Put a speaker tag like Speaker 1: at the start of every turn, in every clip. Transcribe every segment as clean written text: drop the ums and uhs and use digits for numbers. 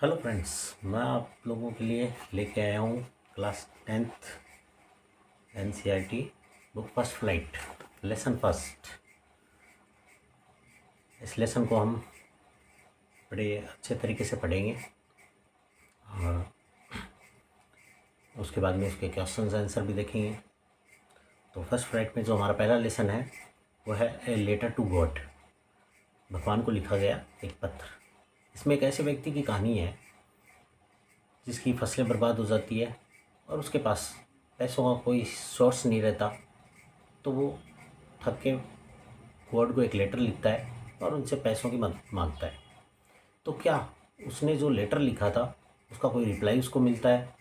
Speaker 1: Hello friends, मैं आप लोगों के लिए लेके आया हूँ class 10th NCERT book first flight lesson first. इस लेसन को हम बड़े अच्छे तरीके से पढ़ेंगे और उसके बाद में उसके क्वेश्चन आंसर भी देखेंगे। तो फर्स्ट फ्लाइट में जो हमारा पहला लेसन है वो है ए लेटर टू गॉड। भगवान को लिखा गया एक पत्र। इसमें एक ऐसे व्यक्ति की कहानी है जिसकी फसलें बर्बाद हो जाती है और उसके पास पैसों का कोई सोर्स नहीं रहता, तो वो थक के गॉड को एक लेटर लिखता है और उनसे पैसों की मदद मांगता है। तो क्या उसने जो लेटर लिखा था उसका कोई रिप्लाई उसको मिलता है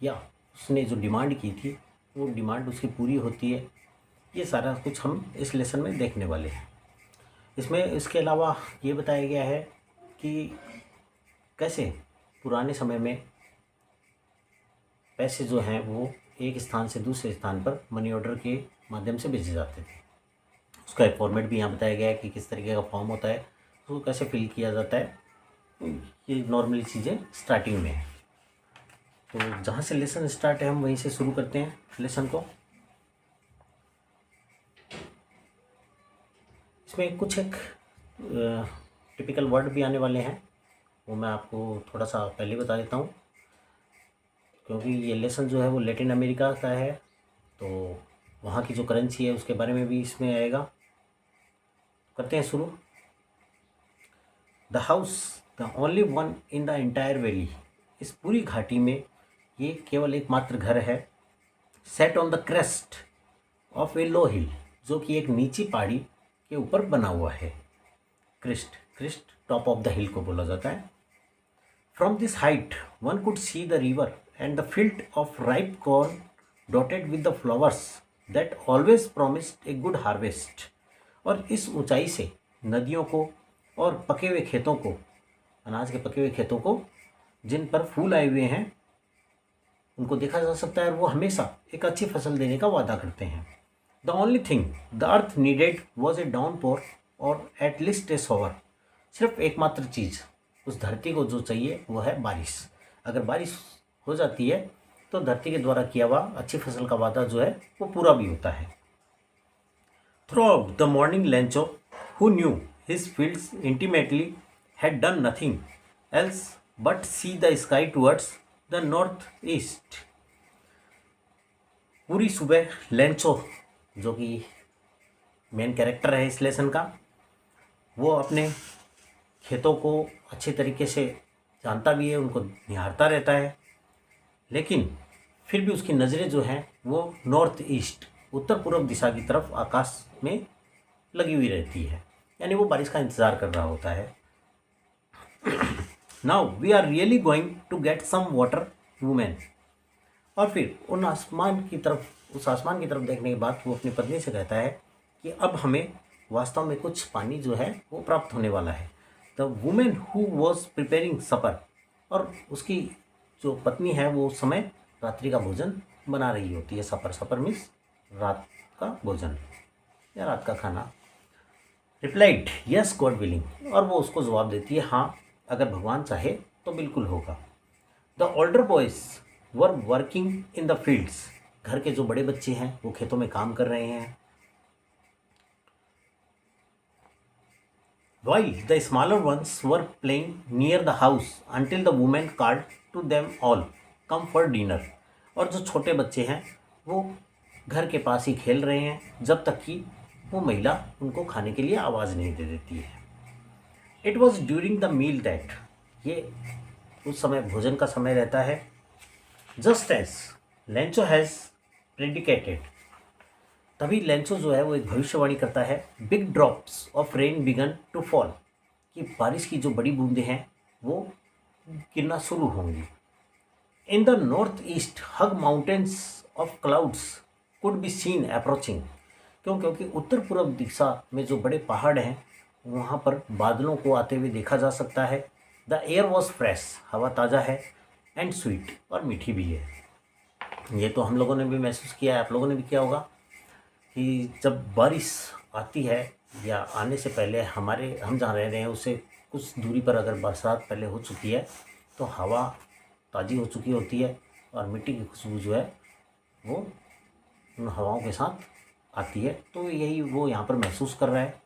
Speaker 1: या उसने जो डिमांड की थी वो डिमांड उसकी पूरी होती है? ये सारा कुछ हम इस लेसन में देखने वाले हैं। इसमें इसके अलावा ये बताया गया है कि कैसे पुराने समय में पैसे जो हैं वो एक स्थान से दूसरे स्थान पर मनी ऑर्डर के माध्यम से भेजे जाते थे। उसका एक फॉर्मेट भी यहाँ बताया गया है कि किस तरीके का फॉर्म होता है, उसको कैसे फिल किया जाता है। ये नॉर्मली चीज़ें स्टार्टिंग में है। तो जहाँ से लेसन स्टार्ट है हम वहीं से शुरू करते हैं लेसन को। इसमें कुछ एक टिपिकल वर्ड भी आने वाले हैं, वो मैं आपको थोड़ा सा पहले बता देता हूँ, क्योंकि ये लेसन जो है वो लैटिन अमेरिका का है, तो वहाँ की जो करेंसी है उसके बारे में भी इसमें आएगा। करते हैं शुरू। The house the only one in the entire valley. इस पूरी घाटी में ये केवल एकमात्र घर है। Set on the crest of a low hill, जो कि एक नीची पहाड़ी के ऊपर बना हुआ है। Crest top of the hill को बोला जाता है। From this height one could see the river and the field of ripe corn dotted with the flowers that always promised a good harvest. और इस ऊंचाई से नदियों को और पके हुए खेतों को, अनाज के पके हुए खेतों को जिन पर फूल आए हुए हैं, उनको देखा जा सकता है और वो हमेशा एक अच्छी फसल देने का वादा करते हैं। The only thing the earth needed was a downpour और एट लीस्ट ए शॉवर। सिर्फ एकमात्र चीज़ उस धरती को जो चाहिए वो है बारिश। अगर बारिश हो जाती है तो धरती के द्वारा किया हुआ अच्छी फसल का वादा जो है वो पूरा भी होता है। Throughout the morning, Lencho, who knew his fields intimately, had done nothing else but see the sky towards the northeast. पूरी सुबह लेंचो, जो कि मेन कैरेक्टर है इस लेसन का, वो अपने खेतों को अच्छे तरीके से जानता भी है, उनको निहारता रहता है, लेकिन फिर भी उसकी नज़रें जो हैं वो नॉर्थ ईस्ट, उत्तर पूर्व दिशा की तरफ आकाश में लगी हुई रहती है, यानी वो बारिश का इंतज़ार कर रहा होता है। Now we are really going to get some water women. और फिर उस आसमान की तरफ देखने के बाद वो अपनी पत्नी से कहता है कि अब हमें वास्तव में कुछ पानी जो है वो प्राप्त होने वाला है। The women who was preparing supper, और उसकी जो पत्नी है वो उस समय रात्रि का भोजन बना रही होती है। सपर मीन्स रात का भोजन या रात का खाना। रिप्लाइड यस गॉड विलिंग, और वो उसको जवाब देती है हाँ, अगर भगवान चाहे तो बिल्कुल होगा। The older boys were working in the fields. घर के जो बड़े बच्चे हैं वो खेतों में काम कर रहे हैं। While the smaller ones were playing near the house until the woman called to them all, come for dinner. और जो छोटे बच्चे हैं वो घर के पास ही खेल रहे हैं जब तक कि वो महिला उनको खाने के लिए आवाज़ नहीं दे देती है। It was during the meal that, ये उस समय भोजन का समय रहता है। Just as Lencho has predicated, तभी लेंचो जो है वो एक भविष्यवाणी करता है। Big drops of rain began to fall, कि बारिश की जो बड़ी बूंदें हैं वो गिरना शुरू होंगी। In the north east hug mountains of clouds could be seen approaching, क्योंकि उत्तर पूर्व दिशा में जो बड़े पहाड़ हैं वहाँ पर बादलों को आते हुए देखा जा सकता है। द एयर वॉज फ्रेश, हवा ताज़ा है, एंड स्वीट, और मीठी भी है। ये तो हम लोगों ने भी महसूस किया है, आप लोगों ने भी किया होगा कि जब बारिश आती है या आने से पहले हम जहाँ रह रहे हैं उससे कुछ दूरी पर अगर बरसात पहले हो चुकी है तो हवा ताज़ी हो चुकी होती है और मिट्टी की खुशबू जो है वो उन हवाओं के साथ आती है। तो यही वो यहाँ पर महसूस कर रहा है।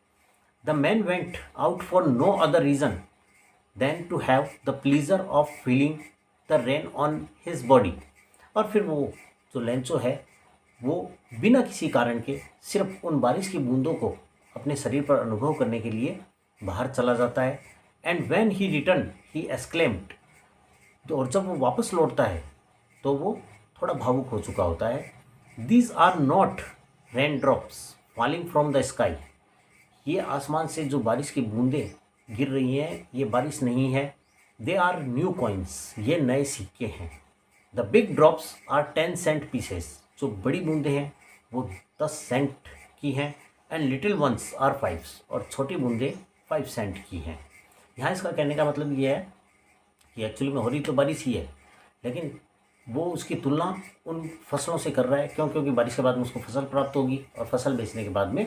Speaker 1: The man went out for no other reason than to have the pleasure of feeling the rain on his body. और फिर वो जो लेंचो है वो बिना किसी कारण के सिर्फ उन बारिश की बूंदों को अपने शरीर पर अनुभव करने के लिए बाहर चला जाता है। And when he return he exclaimed, और जब वो वापस लौटता है तो वो थोड़ा भावुक हो चुका होता है। These are not rain drops falling from the sky. ये आसमान से जो बारिश की बूंदें गिर रही हैं ये बारिश नहीं है। दे आर न्यू कॉइन्स, ये नए सिक्के हैं। The big drops are 10 cent pieces, जो बड़ी बूंदें हैं वो 10 सेंट की हैं। एंड लिटिल वंस आर 5, और छोटी बूंदें 5 सेंट की हैं। यहाँ इसका कहने का मतलब ये है कि एक्चुअली में हो रही तो बारिश ही है, लेकिन वो उसकी तुलना उन फसलों से कर रहा है। क्यों? क्योंकि बारिश के बाद में उसको फसल प्राप्त होगी और फसल बेचने के बाद में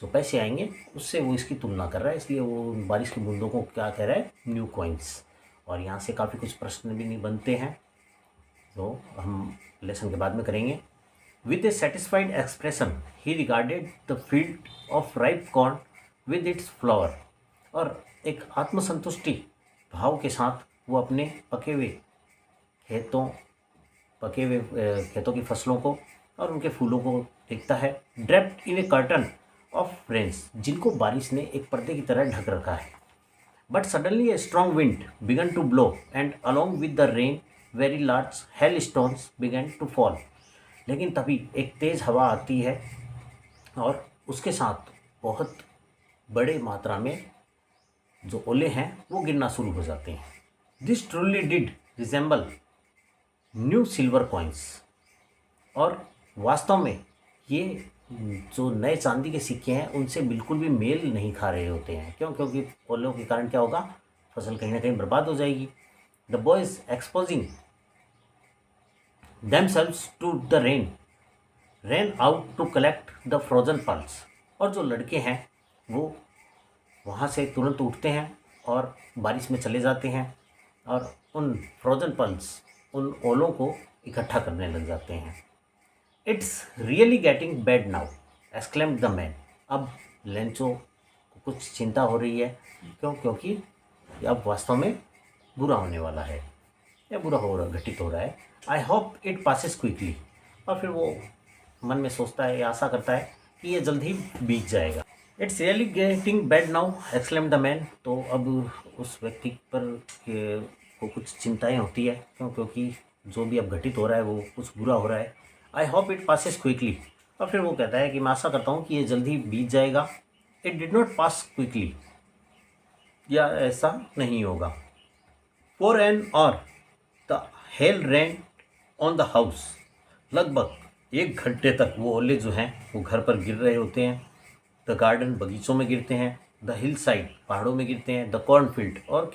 Speaker 1: जो पैसे आएंगे उससे वो इसकी तुलना कर रहा है। इसलिए वो बारिश की बूंदों को क्या कह रहा है? New coins. और यहाँ से काफ़ी कुछ प्रश्न भी नहीं बनते हैं, तो हम लेसन के बाद में करेंगे। With A satisfied expression he regarded the field of ripe corn with its flower. और एक आत्मसंतुष्टि भाव के साथ वो अपने पके हुए खेतों की फसलों को और उनके फूलों को देखता है। Draped in a curtain of rains, जिनको बारिश ने एक पर्दे की तरह ढक रखा है। But suddenly a strong wind began to blow and along with the rain very large hail stones began to fall. लेकिन तभी एक तेज़ हवा आती है और उसके साथ बहुत बड़े मात्रा में जो ओले हैं वो गिरना शुरू हो जाते हैं। This truly did resemble new silver coins. और वास्तव में ये जो नए चांदी के सिक्के हैं उनसे बिल्कुल भी मेल नहीं खा रहे होते हैं। क्यों? क्योंकि ओलों के कारण क्या होगा? फसल कहीं ना कहीं बर्बाद हो जाएगी। The boys exposing themselves to the rain out to collect the frozen pearls। और जो लड़के हैं वो वहाँ से तुरंत उठते हैं और बारिश में चले जाते हैं और उन फ्रोजन पल्स, उन ओलों को इकट्ठा करने लग जाते हैं। It's really getting bad now exclaimed the man. अब लेंचो को कुछ चिंता हो रही है। क्यों? क्योंकि अब वास्तव में बुरा होने वाला है या बुरा हो रहा, घटित हो रहा है। I hope it passes quickly. और फिर वो मन में सोचता है या आशा करता है कि ये जल्द ही बीत जाएगा। It's really getting bad now exclaimed the man. तो अब उस व्यक्ति पर को कुछ चिंताएं होती है। क्यों? क्योंकि जो भी अब घटित हो रहा है वो कुछ बुरा हो रहा है। I hope it passes quickly. और फिर वो कहता है कि मैं आशा करता हूँ कि ये जल्दी बीत जाएगा। It did not pass quickly, या ऐसा नहीं होगा। फॉर एन और the hell rain on the house. लगभग 1 घंटे तक वो ओले जो हैं वो घर पर गिर रहे होते हैं। द गार्डन, बगीचों में गिरते हैं। द हिल साइड, पहाड़ों में गिरते हैं। द कॉर्न फील्ड, और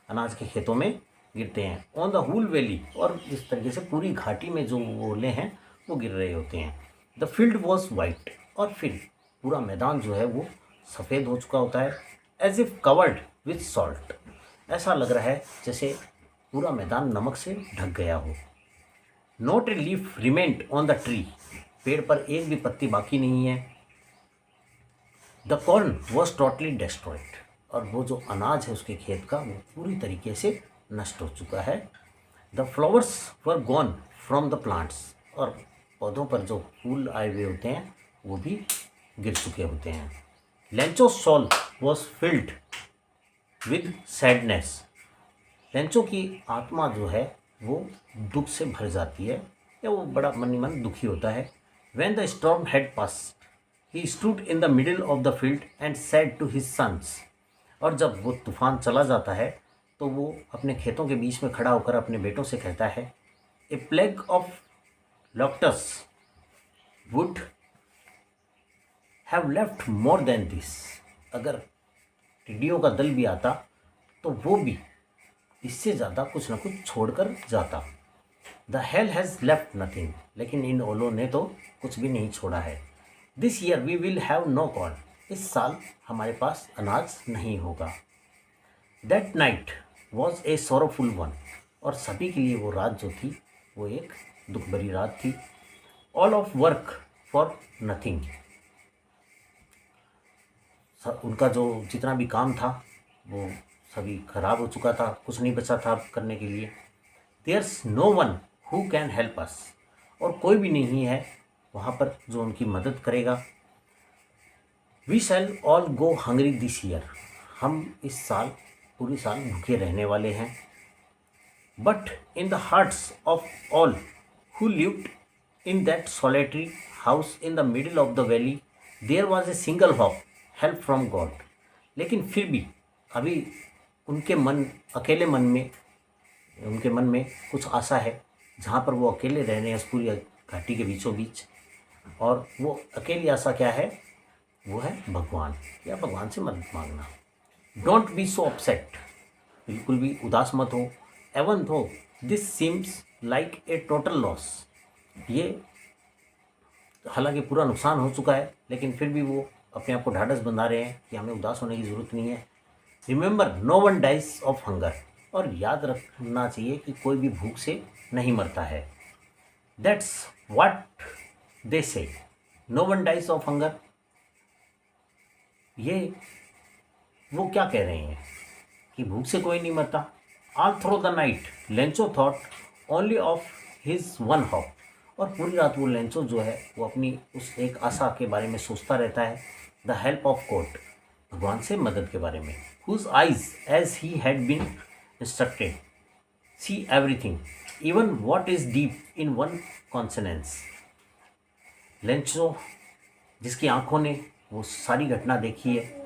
Speaker 1: अनाज के खेतों में गिरते हैं। ऑन द हुल वैली, और इस तरीके से पूरी घाटी में जो ओले हैं वो गिर रहे होते हैं। द फील्ड वॉज वाइट, और फिर पूरा मैदान जो है वो सफ़ेद हो चुका होता है। As if covered with salt, ऐसा लग रहा है जैसे पूरा मैदान नमक से ढक गया हो। Not a leaf remained on the tree, पेड़ पर एक भी पत्ती बाकी नहीं है। The corn was totally destroyed, और वो जो अनाज है उसके खेत का वो पूरी तरीके से नष्ट हो चुका है। The flowers were gone from the plants, और पौधों पर जो फूल आए हुए होते हैं वो भी गिर चुके होते हैं। Lencho soul was filled with sadness, Lencho की आत्मा जो है वो दुख से भर जाती है, या वो बड़ा मन ही मन दुखी होता है। When the storm had passed, he stood in the middle of the field and said to his sons। और जब वो तूफान चला जाता है तो वो अपने खेतों के बीच में खड़ा होकर अपने बेटों से कहता है, a plague of locusts would have left more than this. अगर टिड्डियों का दल भी आता तो वो भी इससे ज़्यादा कुछ ना कुछ छोड़कर जाता। The hell has left nothing, लेकिन इन ओलों ने तो कुछ भी नहीं छोड़ा है। This year we will have no corn, इस साल हमारे पास अनाज नहीं होगा। That night was a sorrowful one, और सभी के लिए वो रात जो थी वो एक दुख भरी रात थी। All of work for nothing, उनका जो जितना भी काम था वो सभी खराब हो चुका था, कुछ नहीं बचा था करने के लिए। There's no one who can help us, और कोई भी नहीं है वहाँ पर जो उनकी मदद करेगा। We shall all go hungry this year, हम इस साल पूरी साल भूखे रहने वाले हैं। But in the hearts of all who lived in that solitary house in the middle of the valley there was a single hope, help from God. लेकिन फिर भी अभी उनके मन में कुछ आशा है, जहाँ पर वो अकेले रह रहे हैं उस पूरी घाटी के बीचों बीच। और वो अकेली आशा क्या है, वो है भगवान, या भगवान से मदद मांगना। डोंट बी सो अपसेट, बिल्कुल भी उदास मत हो। एवन दो this seems like a total loss, ये हालांकि पूरा नुकसान हो चुका है, लेकिन फिर भी वो अपने आप को ढाढ़स बंधा रहे हैं कि हमें उदास होने की ज़रूरत नहीं है। Remember no one dies of hunger, और याद रखना चाहिए कि कोई भी भूख से नहीं मरता है। That's what they say, no one dies of hunger, ये वो क्या कह रहे हैं कि भूख से कोई नहीं मरता। All through the night Lencho thought only of his one hop, और पूरी रात वो लेंचो जो है वो अपनी उस एक आशा के बारे में सोचता रहता है। द हेल्प ऑफ गॉड, भगवान से मदद के बारे में। Whose eyes as he had been instructed see everything even what is deep in one conscience, Lencho जिसकी आंखों ने वो सारी घटना देखी है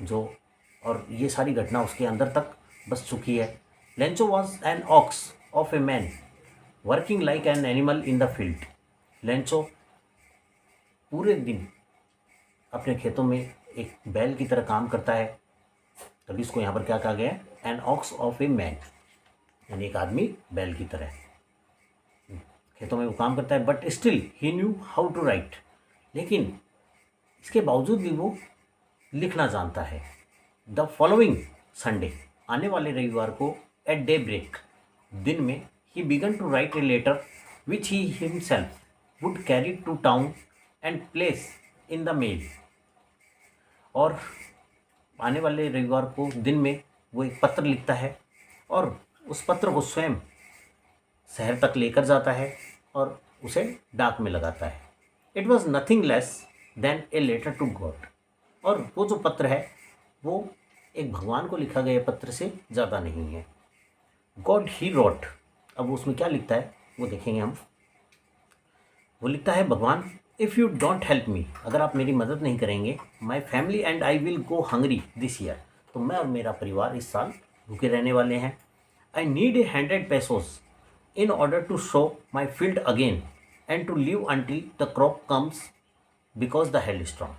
Speaker 1: जो, और ये सारी घटना उसके अंदर तक बस चुकी है। Lencho was an ox of a man working like an animal in the field, Lencho पूरे दिन अपने खेतों में एक बैल की तरह काम करता है, तभी इसको यहाँ पर क्या कहा गया है, an ox of a man, यानी एक आदमी बैल की तरह खेतों में वो काम करता है। But still he knew how to write, लेकिन इसके बावजूद भी वो लिखना जानता है। द फॉलोइंग संडे, आने वाले रविवार को, एट डे ब्रेक, दिन में, he began to write a letter which he himself would carry to town and place in the mail, और आने वाले रविवार को दिन में वो एक पत्र लिखता है और उस पत्र को स्वयं शहर तक लेकर जाता है और उसे डाक में लगाता है। It was nothing less than a letter to God, और वो जो पत्र है वो एक भगवान को लिखा गया पत्र से ज़्यादा नहीं है। गॉड ही रोट, अब उसमें क्या लिखता है वो देखेंगे हम। वो लिखता है, भगवान if you don't help me, अगर आप मेरी मदद नहीं करेंगे, my family and I will go hungry this year, तो मैं और मेरा परिवार इस साल भूखे रहने वाले हैं। I need a 100 pesos in order to sow my field again and to live until the crop comes because the hailstorm।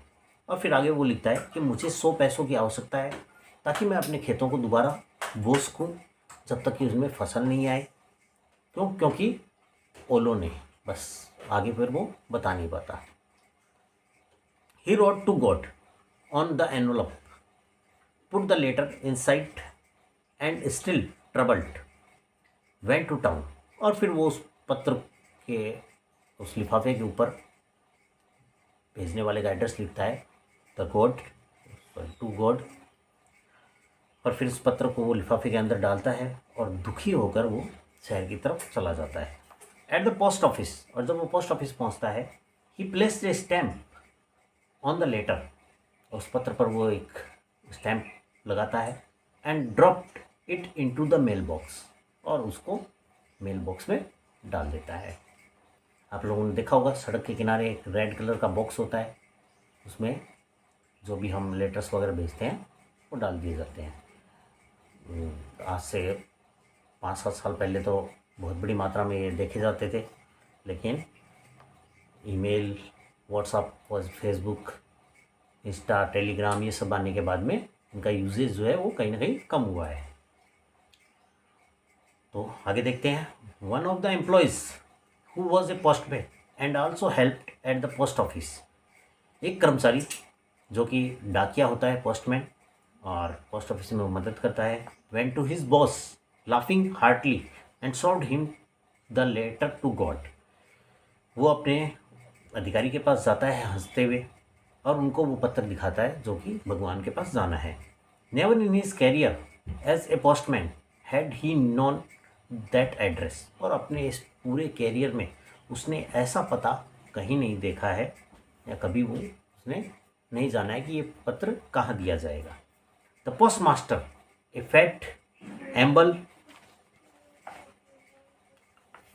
Speaker 1: और फिर आगे वो लिखता है कि मुझे 100 पैसों की आवश्यकता है ताकि मैं अपने खेतों को दोबारा बो सकूँ जब तक कि उसमें फसल नहीं आए। क्यों? क्योंकि ओलों ने, बस आगे फिर वो बता नहीं पाता। He wrote to God on the envelope, put the letter inside and still troubled went to town, और फिर वो उस पत्र के उस लिफाफे के ऊपर भेजने वाले का एड्रेस लिखता है, द गॉड टू गॉड, और फिर उस पत्र को वो लिफाफे के अंदर डालता है और दुखी होकर वो शहर की तरफ चला जाता है। एट द पोस्ट ऑफिस, और जब वो पोस्ट ऑफिस पहुंचता है, he placed a stamp on the letter, उस पत्र पर वो एक स्टैम्प लगाता है, and dropped it into the mail box, और उसको मेल बॉक्स में डाल देता है। आप लोगों ने देखा होगा सड़क के किनारे एक रेड कलर का बॉक्स होता है, उसमें जो भी हम लेटर्स वगैरह भेजते हैं वो डाल दिए जाते हैं। आज से 5-7 साल पहले तो बहुत बड़ी मात्रा में ये देखे जाते थे, लेकिन ईमेल, व्हाट्सएप और फेसबुक, इंस्टा, टेलीग्राम ये सब आने के बाद में इनका यूजेज जो है वो कहीं ना कहीं कम हुआ है। तो आगे देखते हैं। One of the employees who was a postman and also helped at the post office, एक कर्मचारी जो कि डाकिया होता है, पोस्टमैन, और पोस्ट ऑफिस में वो मदद करता है। Went to his boss laughing heartily and showed him the letter to God. वो अपने अधिकारी के पास जाता है हंसते हुए और उनको वो पत्र दिखाता है जो कि भगवान के पास जाना है। Never in his career as a postman had he known that address. और अपने इस पूरे कैरियर में उसने ऐसा पता कहीं नहीं देखा है या कभी वो उसने नहीं जाना है कि ये पत्र कहाँ दिया जाएगा। The post master A fat एम्बल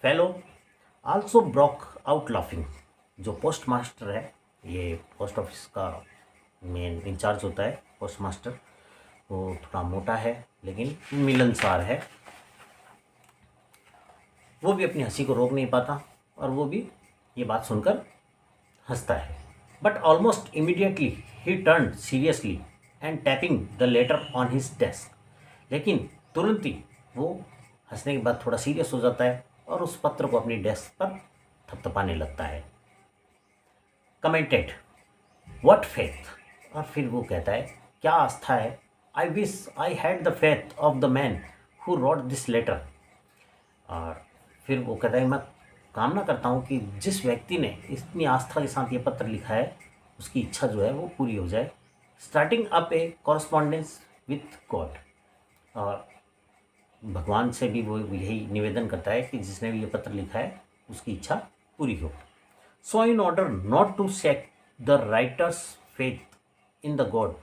Speaker 1: fellow also broke out laughing. जो पोस्ट मास्टर है, ये पोस्ट ऑफिस का मेन इंचार्ज होता है पोस्ट मास्टर, वो थोड़ा मोटा है लेकिन मिलनसार है। वो भी अपनी हंसी को रोक नहीं पाता और वो भी ये बात सुनकर हंसता है। But almost immediately he turn seriously and tapping the later on his desk. लेकिन तुरंत ही वो हंसने के बाद थोड़ा सीरियस हो जाता है और उस पत्र को अपनी डेस्क पर थपथपाने लगता है। Commented what faith. और फिर वो कहता है क्या आस्था है। I wish I had the faith of the man who wrote this letter. और फिर वो कहता है मैं कामना करता हूँ कि जिस व्यक्ति ने इतनी आस्था के साथ ये पत्र लिखा है उसकी इच्छा जो है वो पूरी हो जाए। Starting up A correspondence with God. और भगवान से भी वो यही निवेदन करता है कि जिसने भी ये पत्र लिखा है उसकी इच्छा पूरी हो। So in order not to shake the writer's faith in the God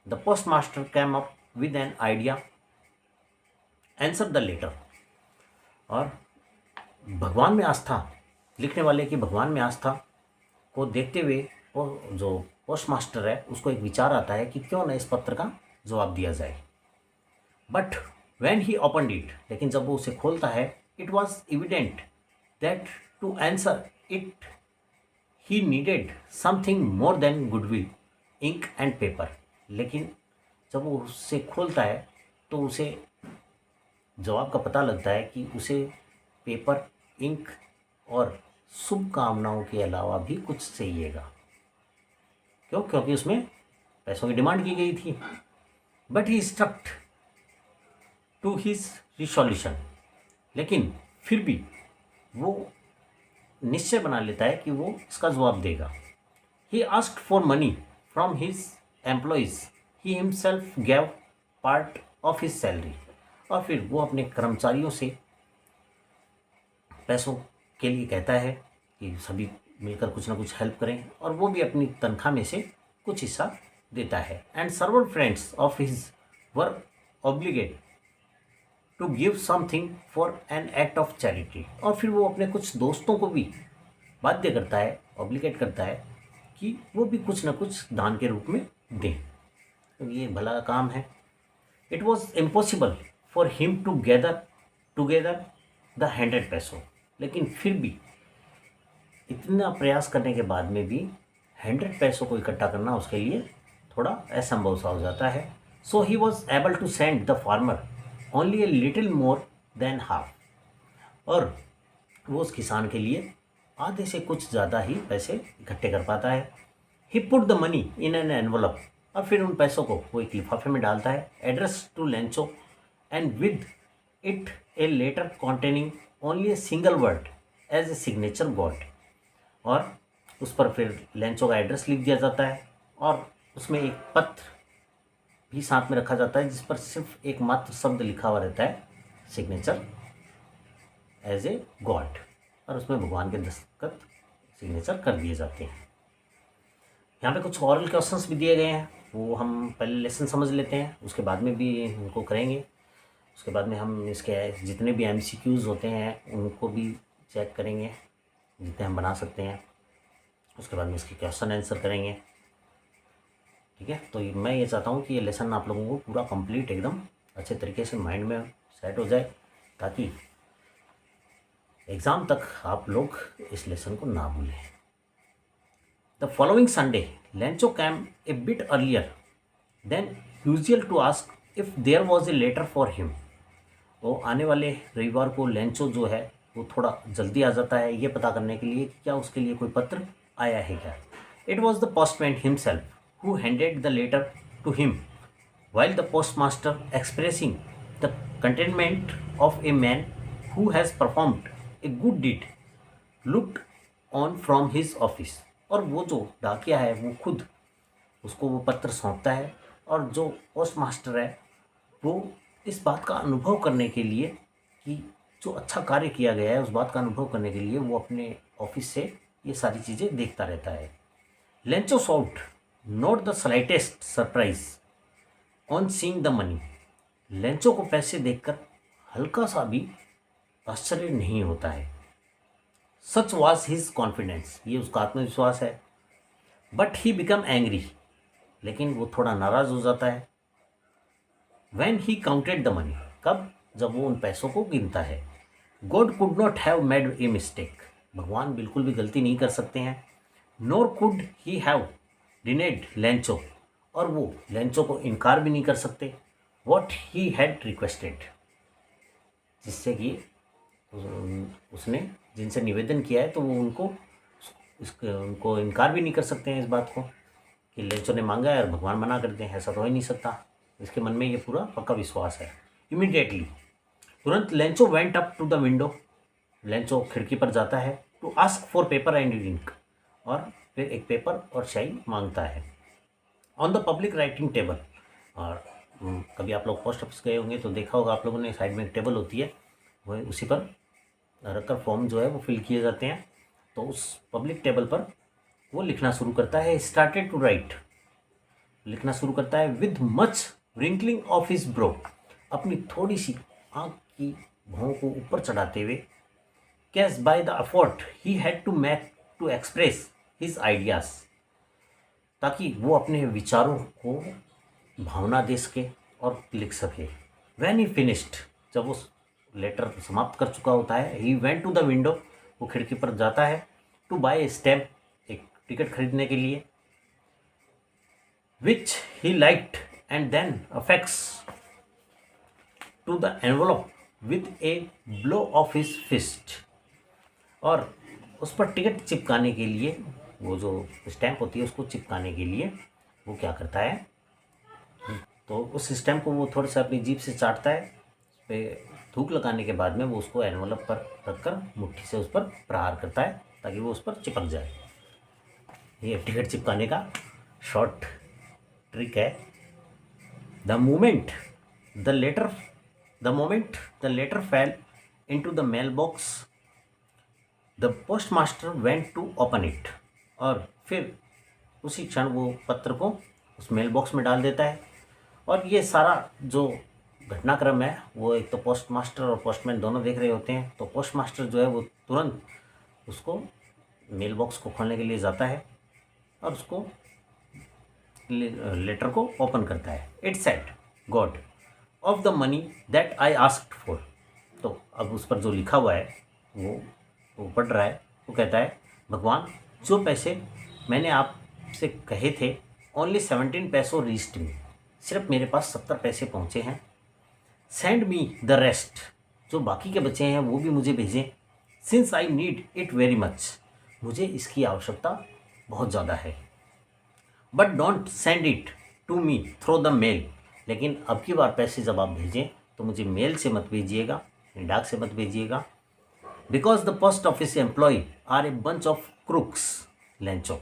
Speaker 1: the postmaster came up with an idea answer the letter. और भगवान में आस्था, लिखने वाले की भगवान में आस्था को देखते हुए वो जो पोस्ट मास्टर है उसको एक विचार आता है कि क्यों न इस पत्र का जवाब दिया जाए। But when he opened it, लेकिन जब वो उसे खोलता है, it was evident that to answer it he needed something more than goodwill ink and paper. लेकिन जब वो उसे खोलता है तो उसे जवाब का पता लगता है कि उसे पेपर, इंक और शुभकामनाओं के अलावा भी कुछ चाहिएगा। क्यों? क्योंकि उसमें पैसों की डिमांड की गई थी। But he stuck to his resolution. लेकिन फिर भी वो निश्चय बना लेता है कि वो इसका जवाब देगा। He asked for money from his employees, he himself gave part of his salary. और फिर वो अपने कर्मचारियों से पैसों के लिए कहता है कि सभी मिलकर कुछ ना कुछ हेल्प करें और वो भी अपनी तनख्वाह में से कुछ हिस्सा देता है। And several friends of his were obliged to give something for an act of charity. और फिर वो अपने कुछ दोस्तों को भी बाध्य करता है, ऑब्लिगेट करता है कि वो भी कुछ ना कुछ दान के रूप में दें, तो ये भला काम है। It was impossible for him to gather together the 100 पैसों। लेकिन फिर भी इतना प्रयास करने के बाद में भी 100 पैसों को इकट्ठा करना उसके लिए थोड़ा असंभव सा हो जाता है। So he was able to send the farmer only a little more than half. और वो उस किसान के लिए आधे से कुछ ज़्यादा ही पैसे इकट्ठे कर पाता है। He put the money in an envelope. और फिर उन पैसों को वो एक लिफाफे में डालता है। Address to Lencho and with it a letter containing only a single word as a signature God. और उस पर फिर लेंचो का एड्रेस लिख दिया जाता है और उसमें एक पत्र भी साथ में रखा जाता है जिस पर सिर्फ एक मात्र शब्द लिखा हुआ रहता है, सिग्नेचर एज ए गॉड। और उसमें भगवान के दस्तखत सिग्नेचर कर दिए जाते हैं। यहाँ पे कुछ ऑरल क्वेश्चंस भी दिए गए हैं, वो हम पहले लेसन समझ लेते हैं, उसके बाद में भी उनको करेंगे। उसके बाद में हम इसके जितने भी MCQs होते हैं उनको भी चेक करेंगे जितने हम बना सकते हैं। उसके बाद में इसके क्वेश्चन आंसर करेंगे। ठीक है, तो मैं ये चाहता हूँ कि ये लेसन आप लोगों को पूरा कंप्लीट एकदम अच्छे तरीके से माइंड में सेट हो जाए ताकि एग्ज़ाम तक आप लोग इस लेसन को ना भूलें। The following Sunday Lencho came a bit earlier than usual to ask if there was a letter for him. वो आने वाले रविवार को लेंचो जो है वो थोड़ा जल्दी आ जाता है ये पता करने के लिए कि क्या उसके लिए कोई पत्र आया है क्या। It was the postman himself who handed the letter to him while the postmaster expressing the contentment of a man who has performed a good deed looked on from his office। और वो जो डाकिया है वो खुद उसको वो पत्र सौंपता है, और जो पोस्ट मास्टर है वो इस बात का अनुभव करने के लिए कि जो अच्छा कार्य किया गया है उस बात का अनुभव करने के लिए वो अपने ऑफिस से ये सारी चीज़ें देखता रहता है। Lencho showed not the slightest surprise on seeing the money. Lencho को पैसे देखकर हल्का सा भी आश्चर्य नहीं होता है। सच वॉज हिज कॉन्फिडेंस, ये उसका आत्मविश्वास है। बट ही बिकम एंग्री, लेकिन वो थोड़ा नाराज हो जाता है। When he counted the money, कब? जब वो उन पैसों को गिनता है। God could not have made a mistake, भगवान बिल्कुल भी गलती नहीं कर सकते हैं। नोर कुड ही हैव डिनेड लेंचो, और वो लेंचो को इनकार भी नहीं कर सकते। वॉट ही हैड रिक्वेस्टेड, जिससे कि उसने जिनसे निवेदन किया है तो वो उनको इनकार भी नहीं कर सकते हैं इस बात को कि लेंचो ने मांगा है और भगवान मना कर दें, ऐसा तो हो ही नहीं सकता। इसके मन में ये पूरा पक्का विश्वास है। इमीडिएटली, तुरंत Lencho went up to the window, Lencho खिड़की पर जाता है। To ask for paper and ink, और फिर एक पेपर और स्याही मांगता है। On the public writing table, और कभी आप लोग पोस्ट ऑफिस गए होंगे तो देखा होगा आप लोगों ने, साइड में एक टेबल होती है, वो उसी पर रखकर फॉर्म जो है वो फिल किए जाते हैं। तो उस पब्लिक टेबल पर वो लिखना शुरू करता है। स्टार्टेड टू राइट, लिखना शुरू करता है। With much wrinkling of his bro, अपनी थोड़ी सी आँख की भौं को ऊपर चढ़ाते हुए। Cause by the effort he had to make to express his ideas, ताकि वो अपने विचारों को भावना दे सके और लिख सके। वैन ही फिनिश्ड, जब वो लेटर समाप्त कर चुका होता है, he went to the window, वो खिड़की पर जाता है। टू बाय ए स्टैम्प, एक टिकट खरीदने के लिए। Which he licked and then affixes to the envelope with a blow of his fist, और उस पर टिकट चिपकाने के लिए, वो जो स्टैम्प होती है उसको चिपकाने के लिए वो क्या करता है, तो उस स्टैम्प को वो थोड़ा सा अपनी जीभ से चाटता है। उस पर थूक लगाने के बाद में वो उसको एनवलप पर रखकर मुट्ठी से उस पर प्रहार करता है ताकि वो उस पर चिपक जाए। ये टिकट चिपकाने का शॉर्ट ट्रिक है। The moment the letter fell into the mail box, the postmaster went to open it, और फिर उसी क्षण वो पत्र को उस मेल बॉक्स में डाल देता है। और ये सारा जो घटनाक्रम है वो एक तो पोस्ट मास्टर और पोस्टमैन दोनों देख रहे होते हैं। तो पोस्ट मास्टर जो है वो तुरंत उसको मेल बॉक्स को खोलने के लिए जाता है और उसको लेटर को ओपन करता है। It said God of the money that I asked for, तो अब उस पर जो लिखा हुआ है वो पढ़ रहा है। वो कहता है, भगवान, जो पैसे मैंने आपसे कहे थे, ओनली 17 पैसों रीच्ड मी, सिर्फ मेरे पास 70 पैसे पहुँचे हैं। सेंड मी द रेस्ट, जो बाकी के बचे हैं वो भी मुझे भेजें। Since I need it very much, मुझे इसकी आवश्यकता बहुत ज़्यादा है। But don't send it to me through the mail, लेकिन अब की बार पैसे जब आप भेजें तो मुझे मेल से मत भेजिएगा, डाक से मत भेजिएगा। Because the post office employ are a bunch of crooks Lencho,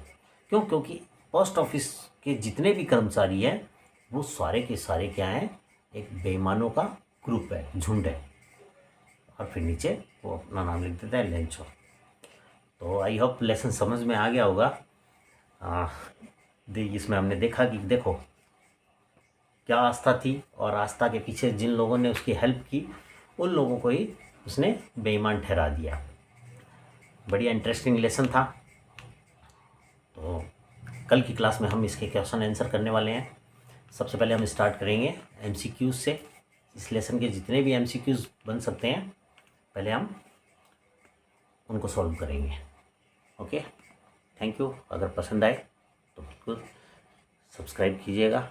Speaker 1: क्योंकि पोस्ट ऑफिस के जितने भी कर्मचारी हैं वो सारे के सारे क्या हैं, एक बेईमानों का ग्रुप है, झुंड है। और फिर नीचे वो अपना नाम लिख देता है, लेंचो। तो आई होप लेसन समझ में आ गया होगा। इसमें हमने देखा कि देखो क्या आस्था थी, और आस्था के पीछे जिन लोगों ने उसकी हेल्प की उन लोगों को ही उसने बेईमान ठहरा दिया। बढ़िया इंटरेस्टिंग लेसन था। तो कल की क्लास में हम इसके क्वेश्चन आंसर करने वाले हैं। सबसे पहले हम स्टार्ट करेंगे MCQs से। इस लेसन के जितने भी MCQs बन सकते हैं पहले हम उनको सॉल्व करेंगे। Okay, thank you. अगर पसंद आए तो बिल्कुल सब्सक्राइब कीजिएगा।